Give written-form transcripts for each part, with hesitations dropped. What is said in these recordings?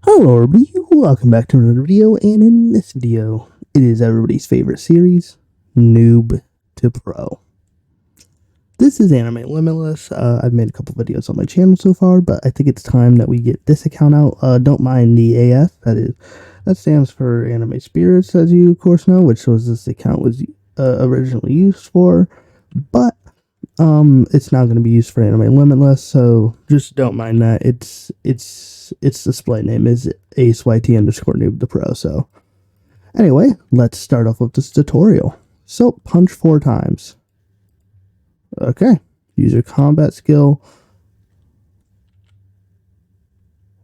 Hello everybody, welcome back to another video, and in this video, it is everybody's favorite series, Noob to Pro. This is Anime Limitless. I've made a couple videos on my channel so far, but I think it's time that we get this account out. Don't mind the AF, that stands for Anime Spirits, as you of course know, which was this account was originally used for, but it's now going to be used for Anime Limitless, so just don't mind that. Its display name is ACYT_Noob the Pro. So anyway, let's start off with this tutorial. So punch 4 times. Okay, use your combat skill.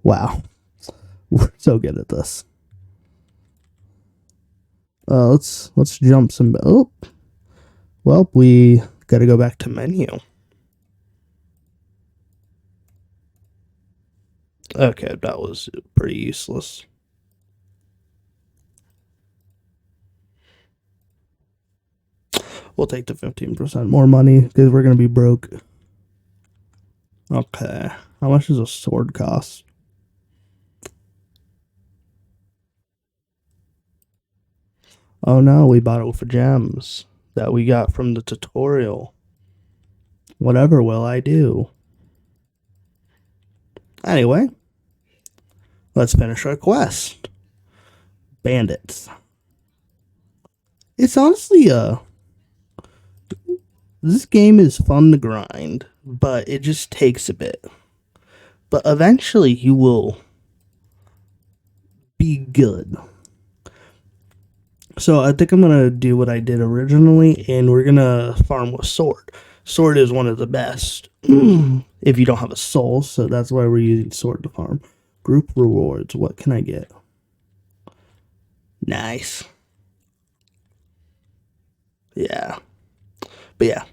Wow, we're so good at this. Let's jump some. Oh, well, we gotta go back to menu. Okay, that was pretty useless. We'll take the 15% more money because we're gonna be broke. Okay, how much does a sword cost? Oh no, we bought it with gems that we got from the tutorial. Whatever will I do? Anyway, let's finish our quest. Bandits. It's honestly this game is fun to grind, but it just takes a bit. But eventually you will be good. So I think I'm gonna do what I did originally, and we're gonna farm with sword. Sword is one of the best if you don't have a soul, so that's why we're using sword to farm. Group rewards, what can I get? Nice. Yeah. But yeah.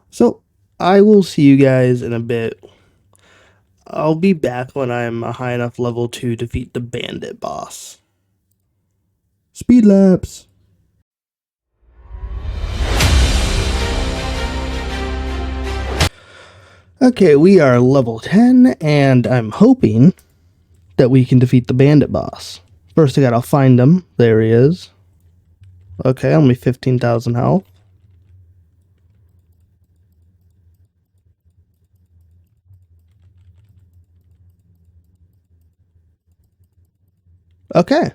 So I will see you guys in a bit. I'll be back when I'm a high enough level to defeat the bandit boss. Speed laps. Okay, we are level 10, and I'm hoping that we can defeat the bandit boss. First, I gotta find him. There he is. Okay, only 15,000 health. Okay.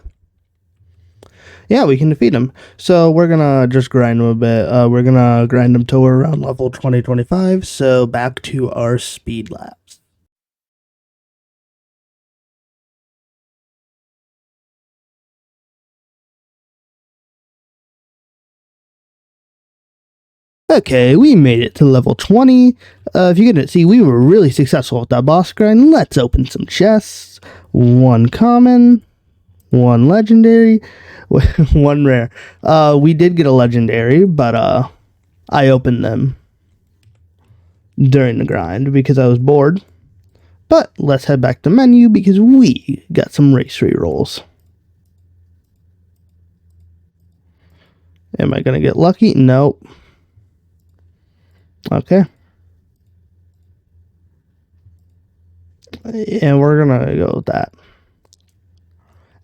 Yeah, we can defeat him. So we're gonna just grind him a bit. We're gonna grind him till we're around level 20-25. So back to our speed laps. Okay, we made it to level 20. If you couldn't see, we were really successful with that boss grind. Let's open some chests. 1 common, 1 legendary, 1 rare. We did get a legendary, but I opened them during the grind because I was bored. But let's head back to menu because we got some race rerolls. Am I gonna get lucky? Nope. Okay. And we're gonna go with that.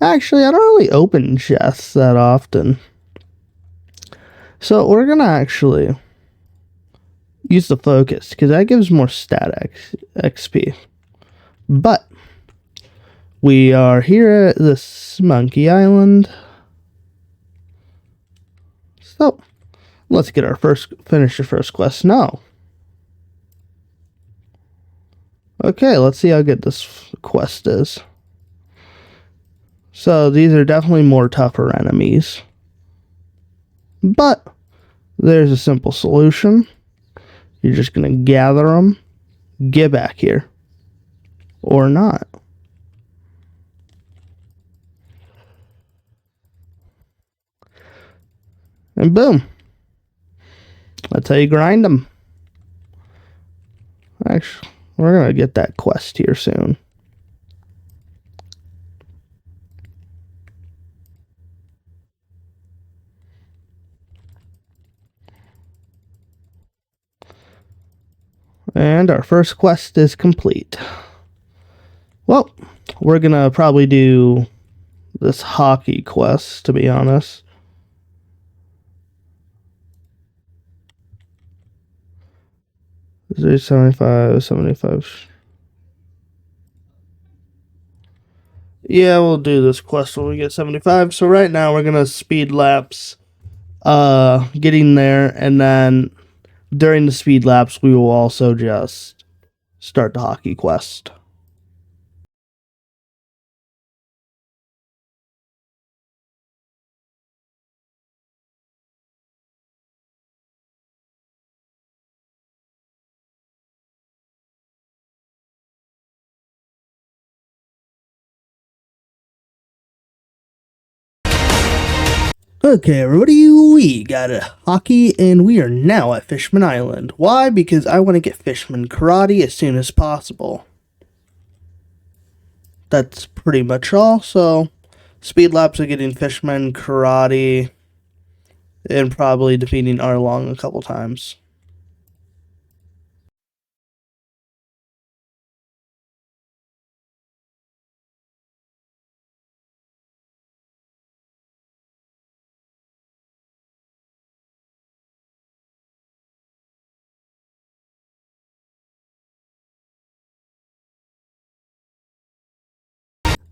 Actually, I don't really open chests that often. So we're gonna actually use the focus because that gives more stat XP. But we are here at this monkey island. So let's get our finish the first quest now. Okay, let's see how good this quest is. So these are definitely more tougher enemies. But there's a simple solution. You're just going to gather them, get back here. Or not. And boom. That's how you grind them. Actually, we're going to get that quest here soon. And our first quest is complete. Well, we're gonna probably do this hockey quest, to be honest. Is there 75? Yeah, we'll do this quest when we get 75. So right now we're gonna speed laps getting there, and then during the speed laps we will also just start the hockey quest. Okay, everybody, we got a hockey, and we are now at Fishman Island. Why? Because I want to get Fishman Karate as soon as possible. That's pretty much all. So, speed laps are getting Fishman Karate, and probably defeating Arlong a couple times.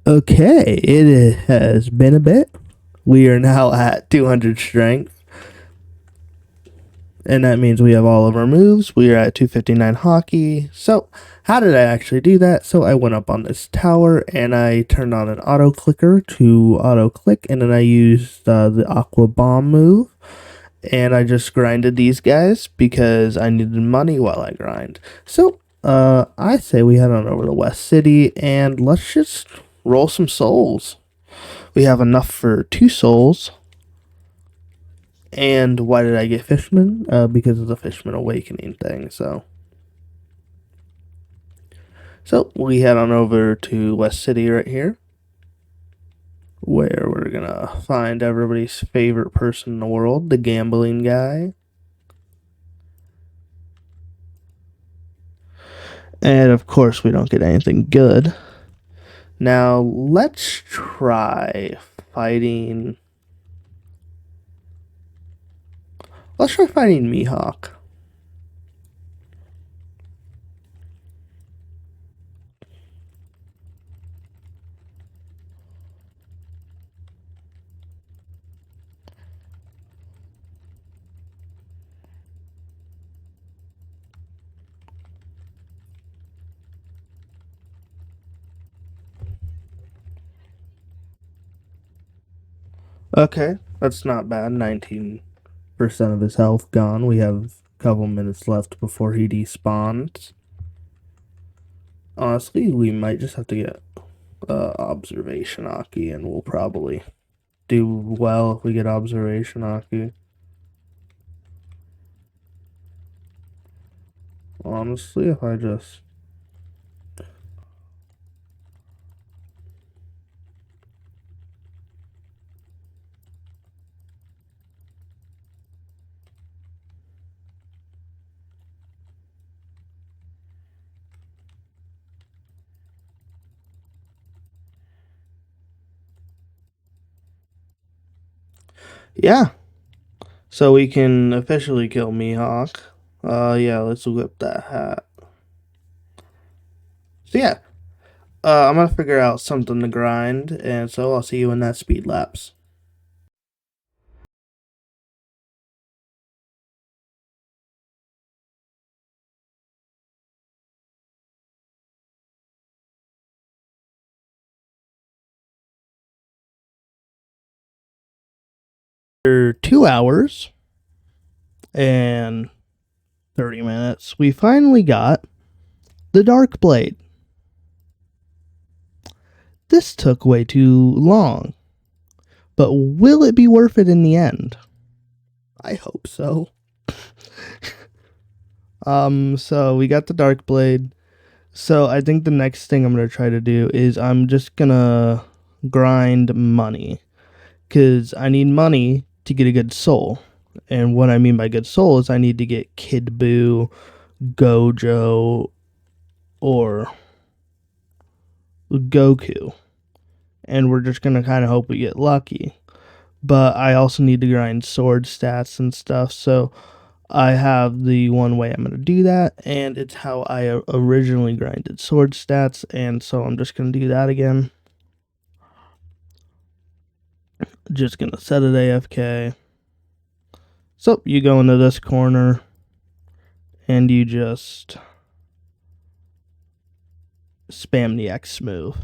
Okay, it has been a bit. We are now at 200 strength. And that means we have all of our moves. We are at 259 hockey. So, how did I actually do that? So, I went up on this tower and I turned on an auto clicker to auto click. And then I used the Aqua Bomb move. And I just grinded these guys because I needed money while I grind. So, I say we head on over to West City and let's just roll some souls. We have enough for 2 souls. And why did I get Fishman? Because of the Fishman Awakening thing, so we head on over to West City right here, where we're gonna find everybody's favorite person in the world, the gambling guy. And of course we don't get anything good. Now let's try fighting... Let's try fighting Mihawk. Okay, that's not bad. 19% of his health gone. We have a couple minutes left before he despawns. Honestly, we might just have to get Observation Aki, and we'll probably do well if we get Observation Aki. Honestly, if I just... Yeah. So we can officially kill Mihawk. Yeah, let's whip that hat. So yeah, I'm gonna figure out something to grind, and so I'll see you in that speed laps. After 2 hours and 30 minutes, we finally got the Dark Blade. This took way too long, but will it be worth it in the end? I hope so. So we got the Dark Blade. So I think the next thing I'm gonna try to do is I'm just gonna grind money, because I need money to get a good soul. And what I mean by good soul is I need to get Kid Buu, Gojo, or Goku. And we're just going to kind of hope we get lucky. But I also need to grind sword stats and stuff, so I have the one way I'm going to do that, and it's how I originally grinded sword stats, and so I'm just going to do that again. Just going to set it AFK. So you go into this corner, and you just spam the X move.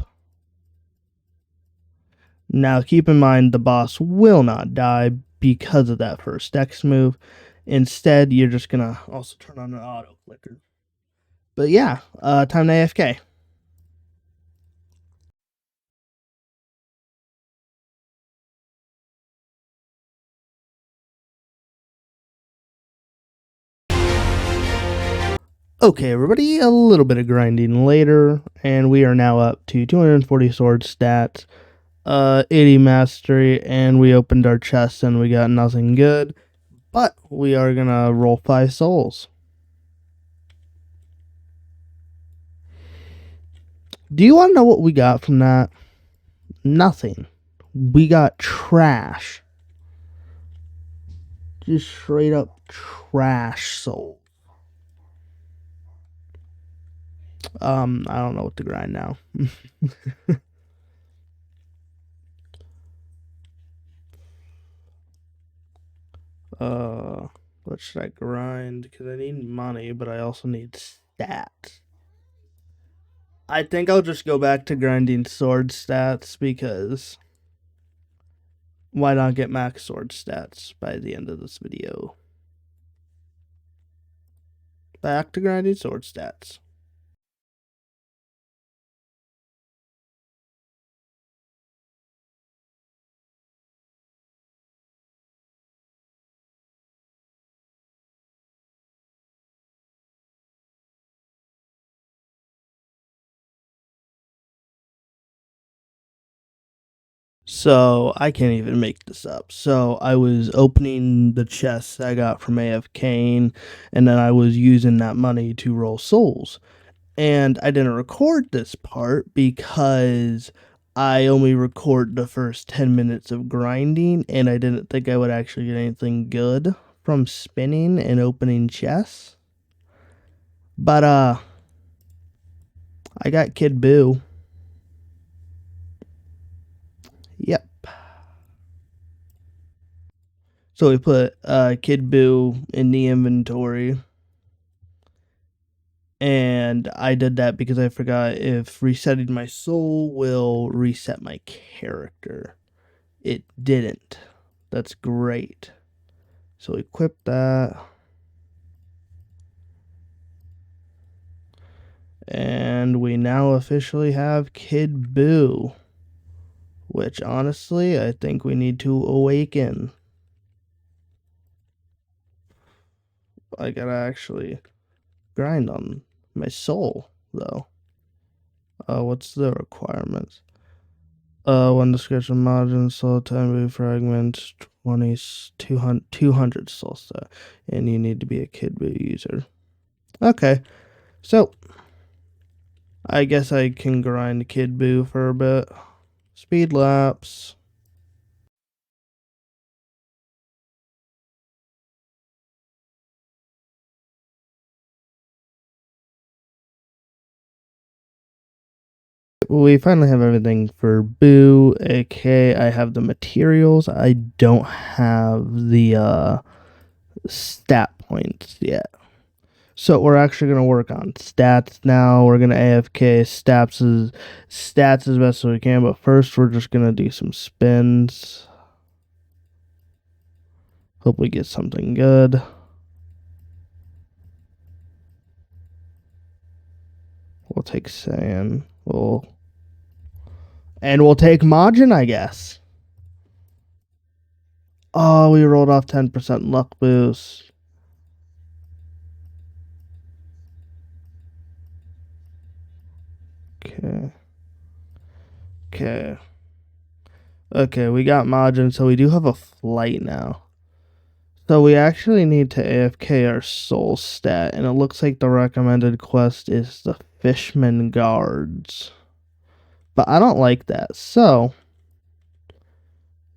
Now keep in mind the boss will not die because of that first X move. Instead, you're just going to also turn on an auto clicker. But yeah, time to AFK. Okay, everybody, a little bit of grinding later, and we are now up to 240 sword stats, 80 mastery, and we opened our chest and we got nothing good, but we are gonna roll 5 souls. Do you want to know what we got from that? Nothing. We got trash. Just straight up trash souls. I don't know what to grind now. What should I grind? Because I need money, but I also need stats. I think I'll just go back to grinding sword stats, because why not get max sword stats by the end of this video? Back to grinding sword stats. So I can't even make this up. So I was opening the chests I got from AFK, and then I was using that money to roll souls. And I didn't record this part because I only record the first 10 minutes of grinding, and I didn't think I would actually get anything good from spinning and opening chests. But I got Kid Boo. Yep. So we put Kid Boo in the inventory. And I did that because I forgot if resetting my soul will reset my character. It didn't. That's great. So equip that. And we now officially have Kid Boo, which honestly I think we need to awaken. I gotta actually grind on my soul though. What's the requirements? One description margin, soul time fragment, 200 soul set, and you need to be a Kid Boo user. Okay, so I guess I can grind Kid Boo for a bit. Speed laps. We finally have everything for Boo. Okay, I have the materials. I don't have the stat points yet. So we're actually going to work on stats now. We're going to AFK stats as best as we can, but first we're just going to do some spins. Hope we get something good. We'll take Saiyan. We'll take Majin, I guess. Oh, we rolled off 10% luck boost. Okay, we got Majin, so we do have a flight now. So we actually need to AFK our soul stat, and it looks like the recommended quest is the Fishman Guards. But I don't like that, so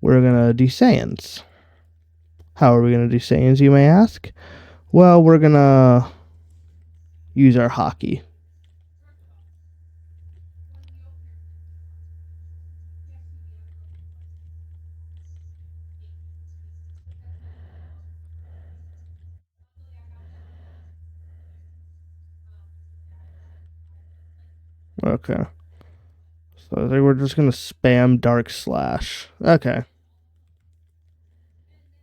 we're going to do Saiyans. How are we going to do Saiyans, you may ask? Well, we're going to use our hockey. Okay. So I think we're just going to spam Dark Slash. Okay.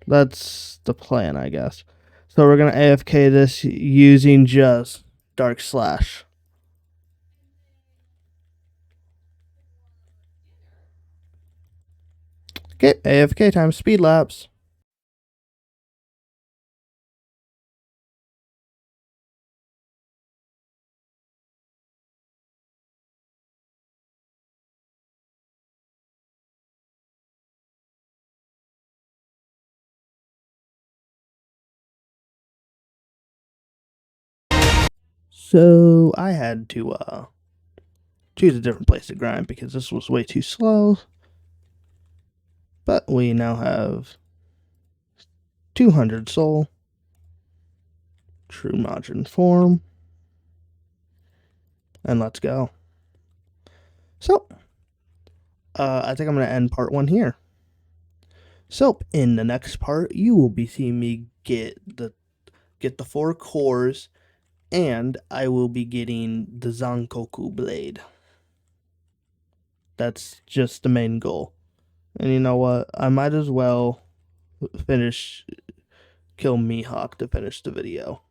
That's the plan, I guess. So we're going to AFK this using just Dark Slash. Okay, AFK time, speed lapse. So I had to choose a different place to grind because this was way too slow. But we now have 200 soul, true margin form, and let's go. So I think I'm going to end part 1 here. So in the next part, you will be seeing me get the 4 cores, and I will be getting the Zankoku blade. That's just the main goal. And you know what? I might as well kill Mihawk to finish the video.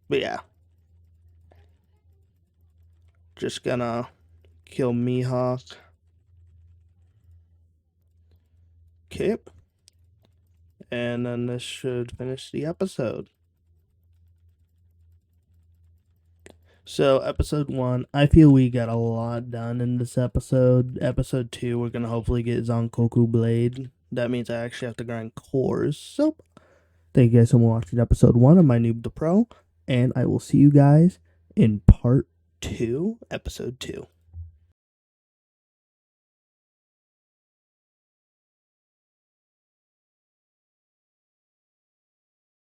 But yeah. Just gonna kill Mihawk. Okay. And then this should finish the episode. So, episode 1, I feel we got a lot done in this episode. Episode 2, we're gonna hopefully get Zankoku Blade. That means I actually have to grind cores. So, thank you guys so much for watching episode 1 of my Noob the Pro. And I will see you guys in part 2, episode 2.